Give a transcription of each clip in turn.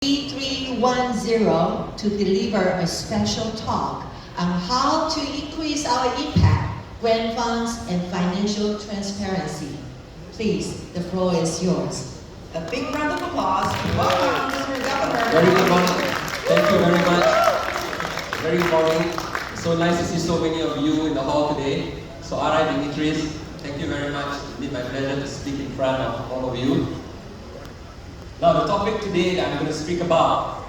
E310 to deliver a special talk on how to increase our impact, grant funds, and financial transparency. Please, the floor is yours. A big round of applause. Welcome, Mr. Governor. Very good morning. Thank you very much. Very good morning. It's so nice to see so many of you in the hall today. So R.I. Dimitris, thank you very much. It's my pleasure to speak in front of all of you. Now the topic today that I'm going to speak about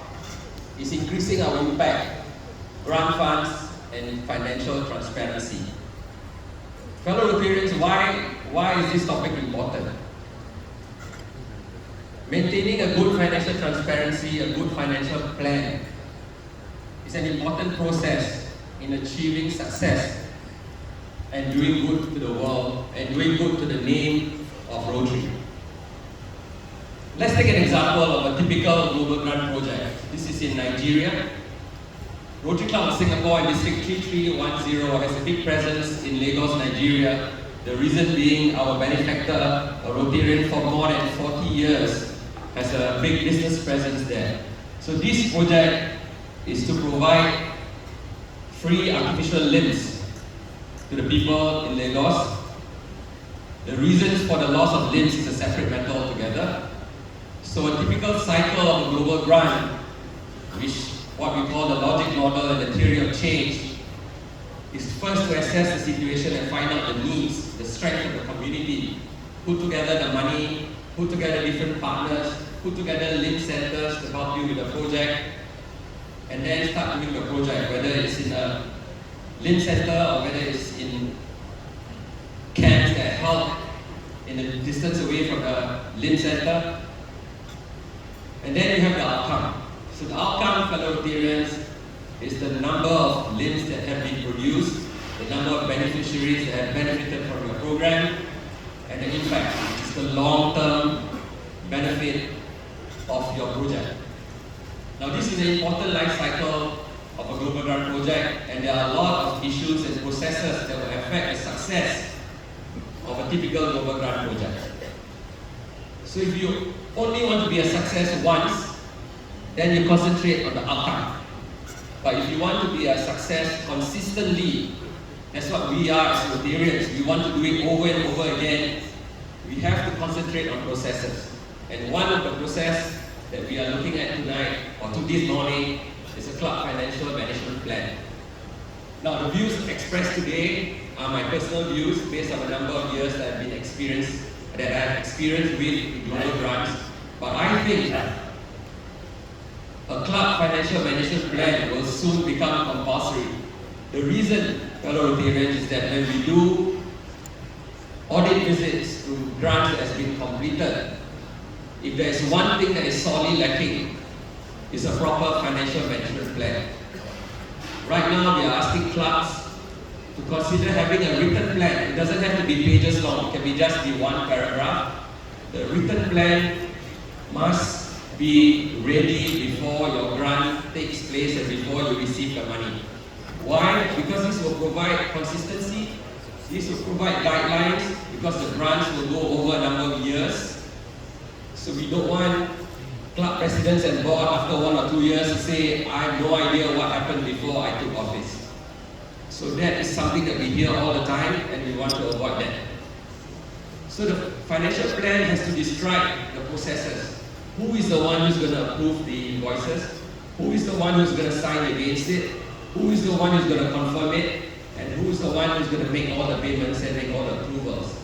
is increasing our impact, grant funds, and financial transparency. Fellow Rotarians, why is this topic important? Maintaining a good financial transparency, a good financial plan is an important process in achieving success and doing good to the world and doing good to the name of Rotary. Let's take an example of a typical global grant project. This is in Nigeria. Rotary Club of Singapore in District 3310 has a big presence in Lagos, Nigeria. The reason being our benefactor, a Rotarian for more than 40 years, has a big business presence there. So this project is to provide free artificial limbs to the people in Lagos. The reasons for the loss of limbs is a separate matter altogether. So a typical cycle of a global grant, which what we call the logic model and the theory of change, is first to assess the situation and find out the needs, the strength of the community, put together the money, put together different partners, put together limb centers to help you with the project, and then start doing the project, whether it's in a limb center or whether it's in camps that help in a distance away from the limb center. And then you have the outcome. So the outcome, fellow Rotarians, is the number of limbs that have been produced, the number of beneficiaries that have benefited from your program, and the impact, which is the long-term benefit of your project. Now this is an important life cycle of a global grant project, and there are a lot of issues and processes that will affect the success of a typical global grant project. So if you only want to be a success once, then you concentrate on the outcome. But if you want to be a success consistently, that's what we are as Rotarians. We want to do it over and over again. We have to concentrate on processes. And one of the processes that we are looking at tonight, or to this morning, is a club financial management plan. Now the views expressed today are my personal views based on a number of years that I've experienced with global grants. But I think a club financial management plan will soon become compulsory. The reason, fellow Rotarians, is that when we do audit visits to grants that has been completed, if there is one thing that is sorely lacking, is a proper financial management plan. Right now, we are asking clubs to consider having a written plan. It doesn't have to be pages long, it can be just one paragraph. The written plan must be ready before your grant takes place and before you receive the money. Why? Because this will provide consistency, this will provide guidelines, because the grants will go over a number of years. So we don't want club presidents and board after 1 or 2 years to say, I have no idea what happened before I took office. So that is something that we hear all the time, and we want to avoid that. So the financial plan has to describe the processes. Who is the one who's going to approve the invoices? Who is the one who's going to sign against it? Who is the one who's going to confirm it? And who is the one who's going to make all the payments and make all the approvals?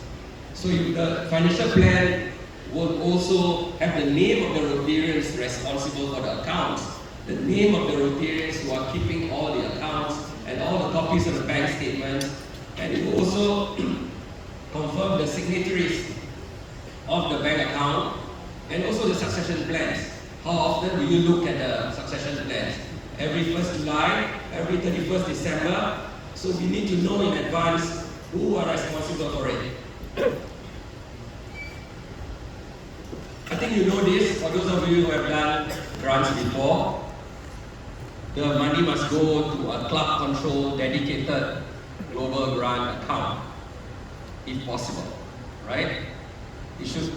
So the financial plan will also have the name of the Rotarians responsible for the accounts, the name of the Rotarians who are keeping all the accounts and all the copies of the bank statements, and it will also confirm the signatories of the bank account and also the succession plans. How often do you look at the succession plans? Every 1st July, every 31st December, so we need to know in advance who are responsible for it. I think you know this, for those of you who have done grants before, the money must go to a club-controlled, dedicated global grant account, if possible, right?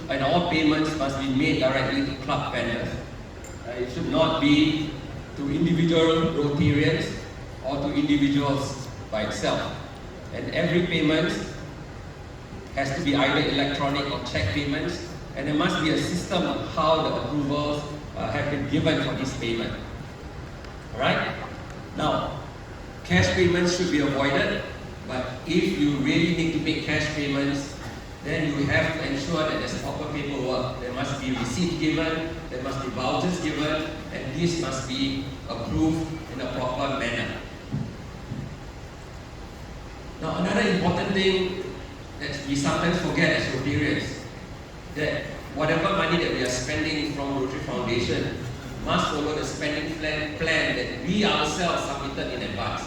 And all payments must be made directly to club vendors. It should not be to individual Rotarians or to individuals by itself. And every payment has to be either electronic or check payments, and there must be a system of how the approvals have been given for this payment. Alright? Now, cash payments should be avoided, but if you really need to make cash payments, then you have to ensure that there's proper paperwork. There must be receipt given, there must be vouchers given, and this must be approved in a proper manner. Now, another important thing that we sometimes forget as Rotarians, that whatever money that we are spending from Rotary Foundation must follow the spending plan that we ourselves submitted in advance.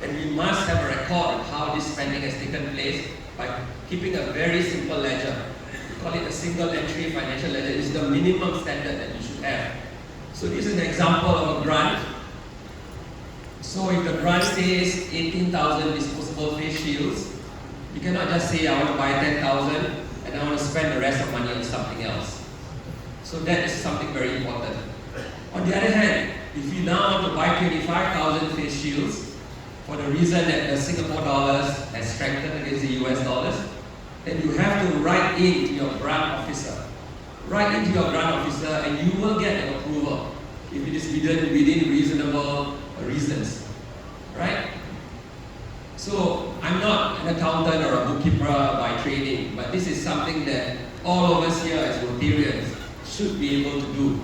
And we must have a record of how this spending has taken place by keeping a very simple ledger. We call it a single entry financial ledger. It's the minimum standard that you should have. So this is an example of a grant. So if the grant says 18,000 disposable face shields, you cannot just say I want to buy 10,000 and I want to spend the rest of money on something else. So that is something very important. On the other hand, if you now want to buy 25,000 face shields, for the reason that the Singapore dollars has strengthened against the US dollars, then you have to write in to your grant officer. Write into your grant officer and you will get an approval if it is within reasonable reasons. Right? So I'm not an accountant or a bookkeeper by training, but this is something that all of us here as Rotarians should be able to do.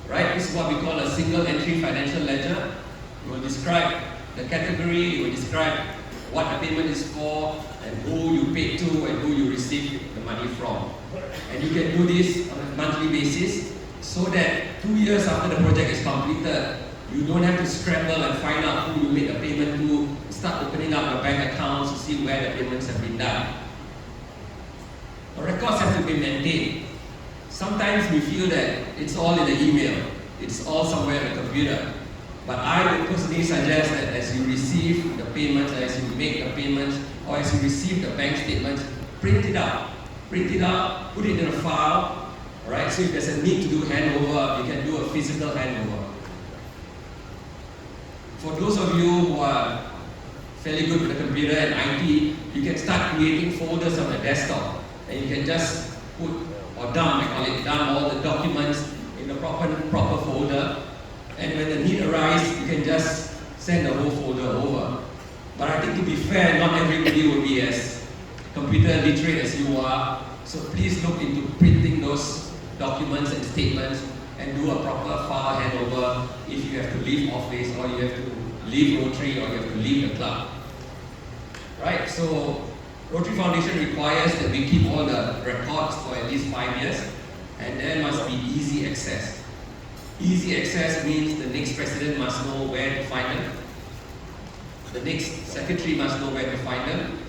Right? This is what we call a single entry financial ledger. We will describe the category, you will describe what the payment is for, and who you paid to, and who you received the money from. And you can do this on a monthly basis, so that 2 years after the project is completed, you don't have to scramble and find out who you made the payment to, start opening up your bank accounts to see where the payments have been done. The records have to be maintained. Sometimes we feel that it's all in the email, it's all somewhere in the computer. But I would personally suggest that as you receive the payments, as you make the payments, or as you receive the bank statements, print it out. Print it out, put it in a file, alright? So if there's a need to do handover, you can do a physical handover. For those of you who are fairly good with the computer and IT, you can start creating folders on the desktop. And you can just put, or dump, I call it, dump all the documents in the proper folder. And when the need arises, you can just send the whole folder over. But I think to be fair, not everybody will be as computer literate as you are. So please look into printing those documents and statements and do a proper file handover if you have to leave office, or you have to leave Rotary, or you have to leave the club. Right? So Rotary Foundation requires that we keep all the records for at least 5 years, and there must be easy access. Easy access means the next president must know where to find them. The next secretary must know where to find them.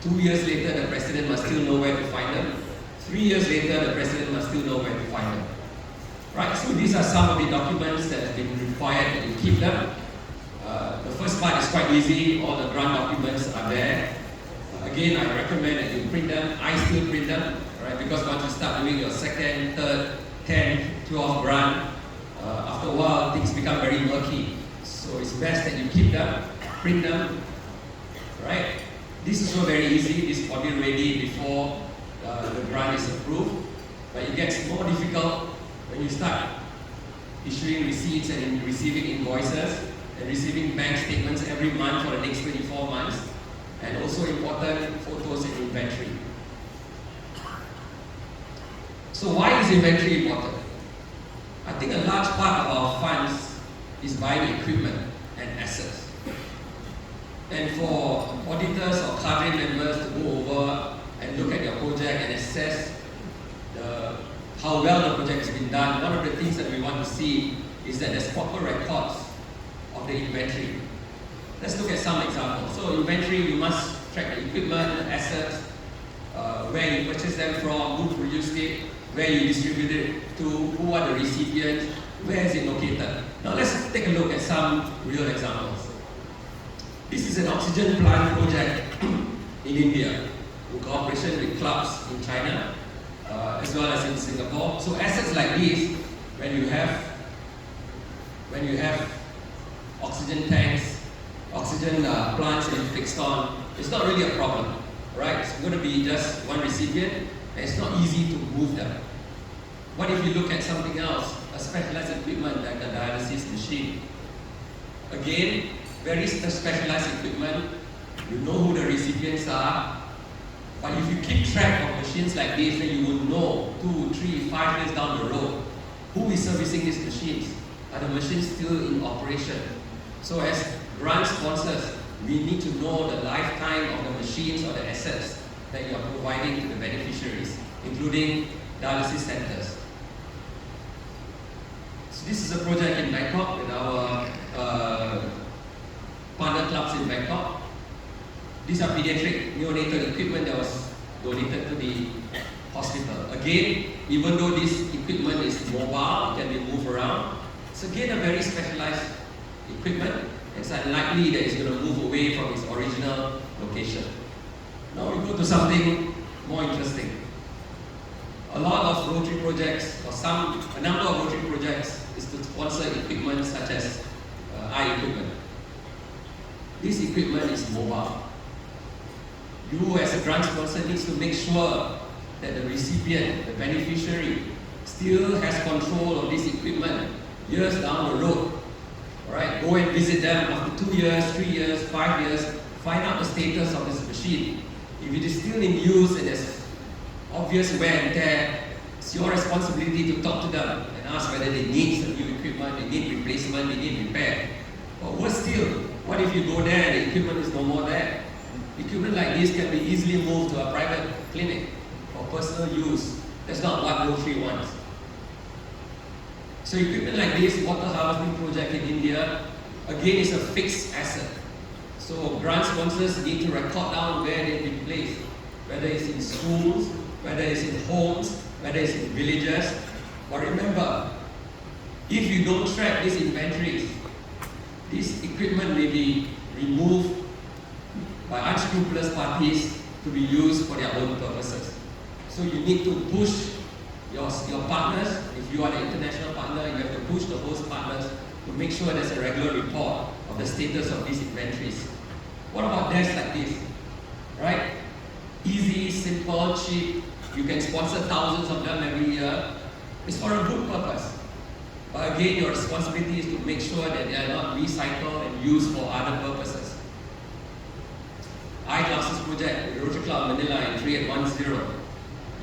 2 years later, the president must still know where to find them. 3 years later, the president must still know where to find them. Right, so these are some of the documents that have been required that you keep them. The first part is quite easy, all the grant documents are there. Again, I recommend that you print them. I still print them, right? Because once you start doing your second, third, 10th, 12th grant, after a while things become very murky. So it's best that you keep them, print them, right? This is also very easy, this is body ready before the grant is approved. But it gets more difficult when you start issuing receipts and receiving invoices and receiving bank statements every month for the next 24 months, and also important photos and inventory. So why is inventory important? I think a large part of our funds is buying equipment and assets. And for auditors or cadre members to go over and look at your project and assess how well the project has been done, one of the things that we want to see is that there's proper records of the inventory. Let's look at some examples. So inventory, we must track the equipment, the assets, where you purchased them from, who produced it, where you distribute it to, who are the recipients, where is it located. Now let's take a look at some real examples. This is an oxygen plant project in India, in cooperation with clubs in China, as well as in Singapore. So assets like these when you have oxygen tanks, oxygen plants and fixed on, it's not really a problem, right? It's going to be just one recipient, and it's not easy to move them. What if you look at something else, a specialized equipment like a dialysis machine? Again, very specialized equipment. You know who the recipients are, but if you keep track of machines like this, then you will know 2, 3, 5 years down the road who is servicing these machines. Are the machines still in operation? So as grant sponsors, we need to know the lifetime of the machines or the assets that you are providing to the beneficiaries, including dialysis centers. So this is a project in Bangkok with our partner clubs in Bangkok. These are pediatric neonatal equipment that was donated to the hospital. Again, even though this equipment is mobile, it can be moved around, it's again a very specialized equipment. It's unlikely that it's going to move away from its original location. Now we go to something more interesting. A lot of Rotary projects, or a number of Rotary projects, is to sponsor equipment such as eye equipment. This equipment is mobile. You as a grant sponsor needs to make sure that the recipient, the beneficiary, still has control of this equipment years down the road. Alright, go and visit them after 2 years, 3 years, 5 years, find out the status of this machine. If it is still in use and there's obvious wear and tear, it's your responsibility to talk to them and ask whether they need some new equipment, they need replacement, they need repair. But worse still, what if you go there and the equipment is no more there? Equipment like this can be easily moved to a private clinic for personal use. That's not what Rotary wants. So equipment like this, water harvesting project in India, again is a fixed asset. So grant sponsors need to record down where they've been placed, whether it's in schools, whether it's in homes, whether it's in villages. But remember, if you don't track these inventories, this equipment may be removed by unscrupulous parties to be used for their own purposes. So you need to push your partners. If you are the international partner, you have to push the host partners to make sure there's a regular report of the status of these inventories. What about desks like this? Right? Easy, simple, cheap. You can sponsor thousands of them every year. It's for a good purpose. But again, your responsibility is to make sure that they are not recycled and used for other purposes. Eyeglasses project, Rotary Club Manila in 3810.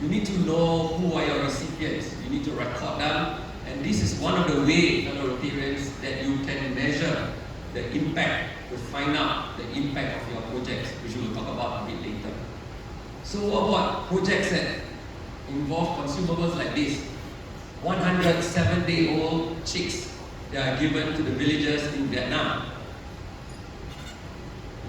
You need to know who are your recipients. You need to record them. And this is one of the ways, fellow Rotarians, that you can measure the impact, to find out the impact of your projects, which we will talk about a bit later. So what about projects that involve consumables like this? 107-day-old chicks that are given to the villagers in Vietnam.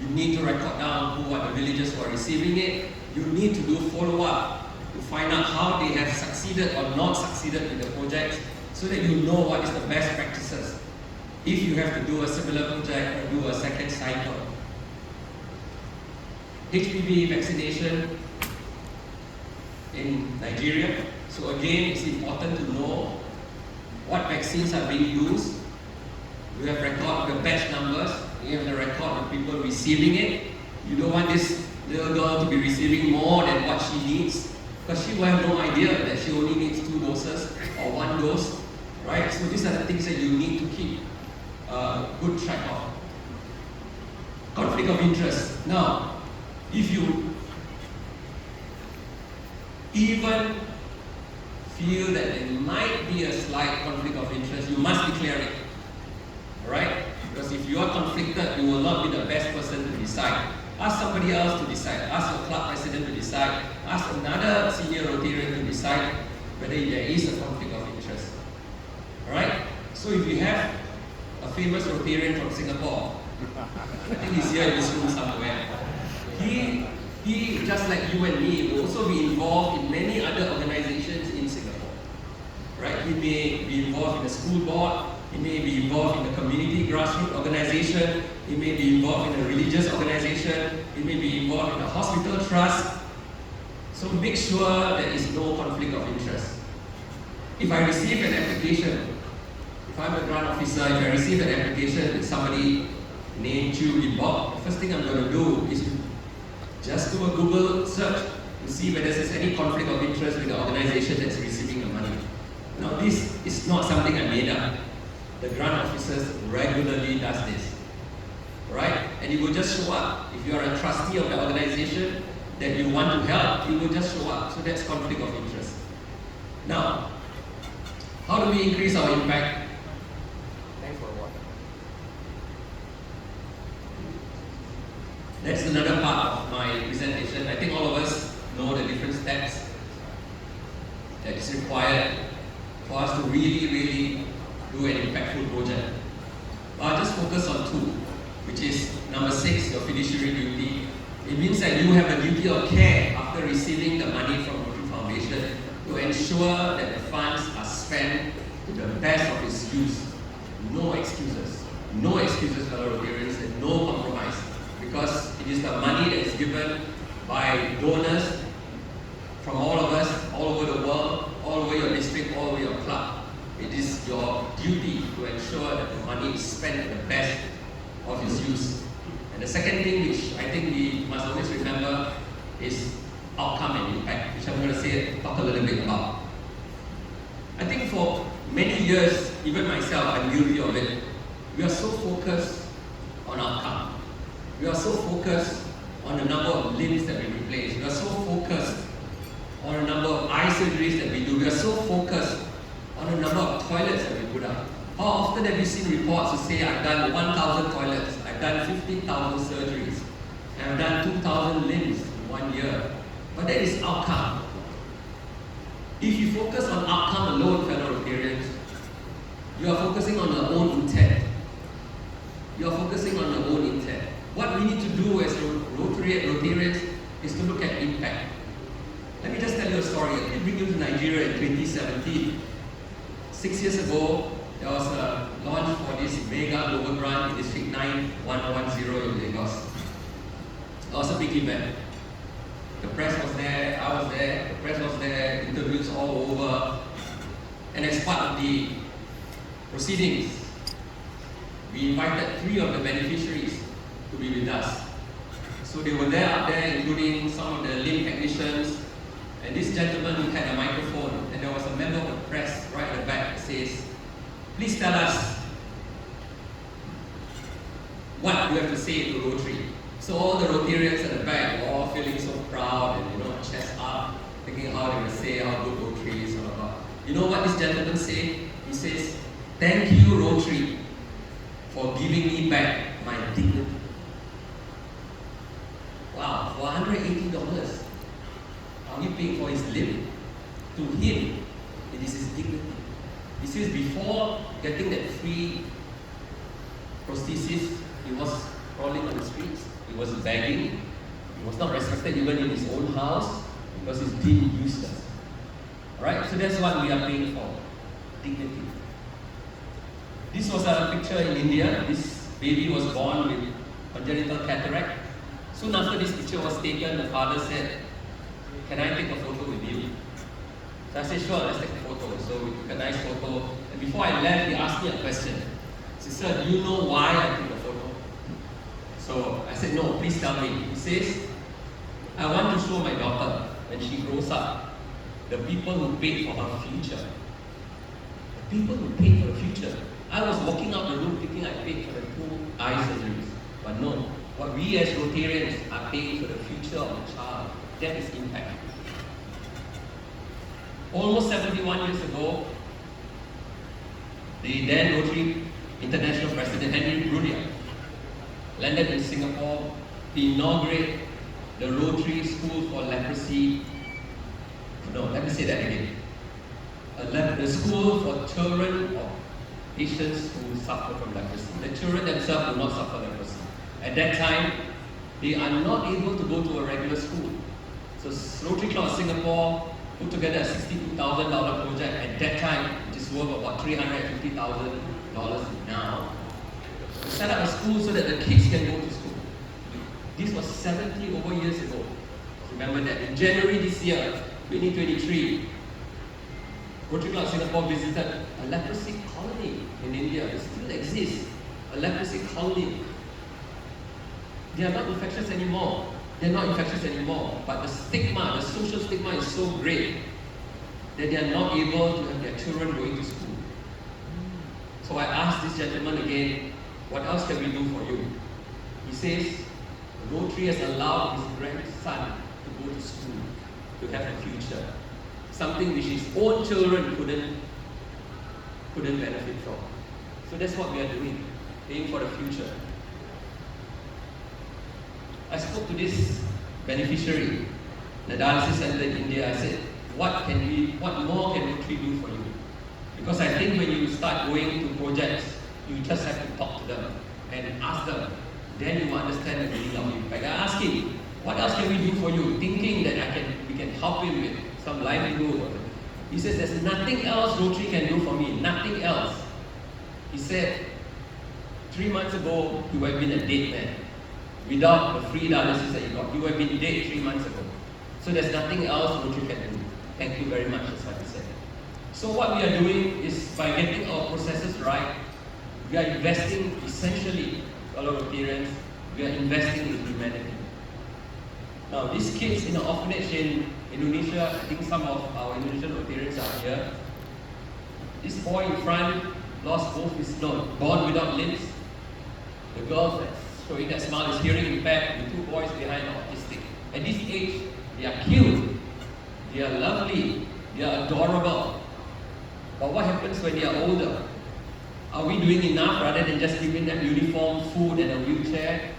You need to record down who are the villagers who are receiving it. You need to do follow-up to find out how they have succeeded or not succeeded in the project, so that you know what is the best practices if you have to do a similar project or do a second cycle. HPV vaccination in Nigeria. So again, it's important to know what vaccines are being used. You have record the batch numbers, you have the record of people receiving it. You don't want this little girl to be receiving more than what she needs, because she will have no idea that she only needs 2 doses or 1 dose, right? So these are the things that you need to keep good track of. Conflict of interest. Now, if you even feel that there might be a slight conflict of interest, you must declare it, right? Because if you are conflicted, you will not be the best person to decide. Ask somebody else to decide. Ask your club president to decide. Ask another senior Rotarian to decide whether there is a conflict of interest. Alright? So if you have a famous Rotarian from Singapore, I think he's here in this room somewhere, he, just like you and me, will also be involved in many other organizations in Singapore. Right? He may be involved in a school board, he may be involved in a community grassroots organization, he may be involved in a religious organization, he may be involved in a hospital trust. So make sure there is no conflict of interest. If I receive an application, if I'm a grant officer, if I receive an application with somebody named Chu involved, the first thing I'm going to do is to just do a Google search to see whether there's any conflict of interest with the organization that's receiving the money. Now, this is not something I made up. The grant officers regularly does this, right? And it will just show up. If you are a trustee of the organization that you want to help, it will just show up. So that's conflict of interest. Now, how do we increase our impact? Thanks for watching. That's another part of my presentation. I think all of us know the different steps that is required for us to really do an impactful project. I'll just focus on two, which is number 6, your fiduciary duty. It means that you have a duty of care after receiving the money from Rotary Foundation to ensure that the funds are spent to the best of its use. No excuses. No excuses, fellow Rotarians, and no compromise. Because it is the money that is given by donors from all of us, all over the world, all over your district, all over your club. It is your duty to ensure that the money is spent to the best of its use. And the second thing which I think we must always remember is outcome and impact, which I'm going to talk a little bit about. I think for many years, even myself, I'm guilty of it. We are so focused on outcome. We are so focused on the number of limbs that we replace. We are so focused on the number of eye surgeries that we do. We are so focused on the number of toilets that we put up. How often have you seen reports that say, I've done 1,000 toilets, I've done 15,000 surgeries, and I've done 2,000 limbs in 1 year. But that is outcome. If you focus on outcome alone, fellow Rotarians, you are focusing on your own intent. You are focusing on your own intent. What we need to do as Rotarians is to look at impact. Let me just tell you a story. Let me bring you to Nigeria in 2017. 6 years ago, there was a launch for this mega global grant in District 9110 in Lagos. It was a big event. The press was there, I was there, the press was there, interviews all over. And as part of the proceedings, we invited 3 of the beneficiaries to be with us. So they were there up there, including some of the limb technicians. And this gentleman had a microphone, and there was a member of the press right at the back that says, please tell us what you have to say to Rotary. So all the Rotarians at the back were all feeling so proud and chest up, thinking how they would say how good Rotary is all about. You know what this gentleman said? He says, thank you Rotary for giving me back my dignity. Wow, for $180, are we paying for his limb? To him, it is his dignity. He says before getting that free prosthesis, he was crawling on the streets, he was begging, he was not respected even in his own house because he's deemed useless. Alright, so that's what we are paying for, dignity. This was a picture in India. This baby was born with congenital cataract. Soon after this picture was taken, the father said, can I take a photo with you? So I said, sure, let's take a photo. So we took a nice photo. And before I left, he asked me a question. He said, do you know why I took the photo? So I said, no, please tell me. He says, I want to show my daughter, when she grows up, the people who paid for her future. The people who paid for the future. I was walking out the room thinking I paid for the 2 eye surgeries. But no, what we as Rotarians are paying for the future of the child. That is impact. Almost 71 years ago, the then Rotary International President Henry Brunia landed in Singapore to inaugurate the Rotary School for Leprosy. No, let me say that again. The school for children of patients who suffer from leprosy. The children themselves do not suffer leprosy. At that time, they are not able to go to a regular school. So Rotary Club of Singapore put together a $62,000 project at that time, which is worth about $350,000 now, to set up a school so that the kids can go to school. This was 70 over years ago. Remember that. In January this year, 2023, Rotary Club Singapore visited a leprosy colony in India. It still exists, a leprosy colony. They are not infectious anymore. They're not infectious anymore. But the stigma, the social stigma is so great that they are not able to have their children going to school. So I asked this gentleman again, what else can we do for you? He says, Rotary has allowed his grandson to go to school, to have a future. Something which his own children couldn't benefit from. So that's what we are doing, paying for the future. I spoke to this beneficiary, the dialysis center in India. I said, what more can Rotary do for you? Because I think when you start going to projects, you just have to talk to them and ask them. Then you will understand the meaning of impact. I asked him, what else can we do for you? Thinking that we can help him with some livelihood. He says, there's nothing else Rotary can do for me, nothing else. He said, 3 months ago, you would have been a dead man. Without the free dialysis that you got, you would have been dead 3 months ago. So there's nothing else Rotary can do. Thank you very much, that's what he said. So what we are doing is, by getting our processes right, we are investing essentially, fellow Rotarians, we are investing in humanity. Now, these kids in an orphanage in Indonesia, I think some of our Indonesian Rotarians are here. This boy in front lost both his nose, born without limbs. The girl that's showing that smile is hearing impaired. The 2 boys behind are autistic. At this age, they are cute, they are lovely, they are adorable. But what happens when they are older? Are we doing enough rather than just giving them uniform, food, and a wheelchair?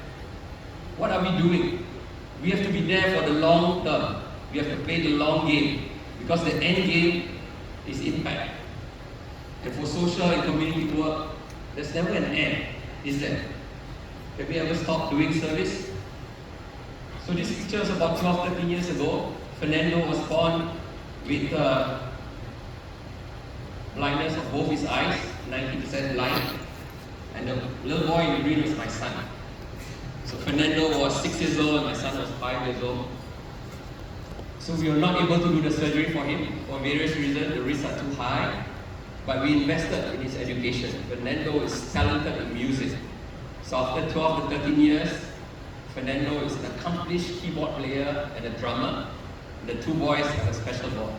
What are we doing? We have to be there for the long term. We have to play the long game, because the end game is impact. And for social and community work, there's never an end, is there? Have we ever stopped doing service? So this picture is about 12, 13 years ago. Fernando was born with blindness of both his eyes, 90% blind. And the little boy in green was my son. So Fernando was 6 years old and my son was 5 years old. So we were not able to do the surgery for him for various reasons. The risks are too high. But we invested in his education. Fernando is talented in music. So after 12 to 13 years, Fernando is an accomplished keyboard player and a drummer. The 2 boys have a special bond.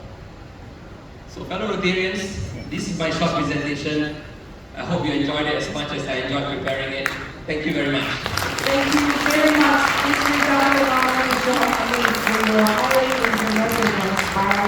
So fellow Rotarians, this is my short presentation. I hope you enjoyed it as much as I enjoyed preparing it. Thank you very much. Thank you very much, Mr. Governor. You are always inspiring.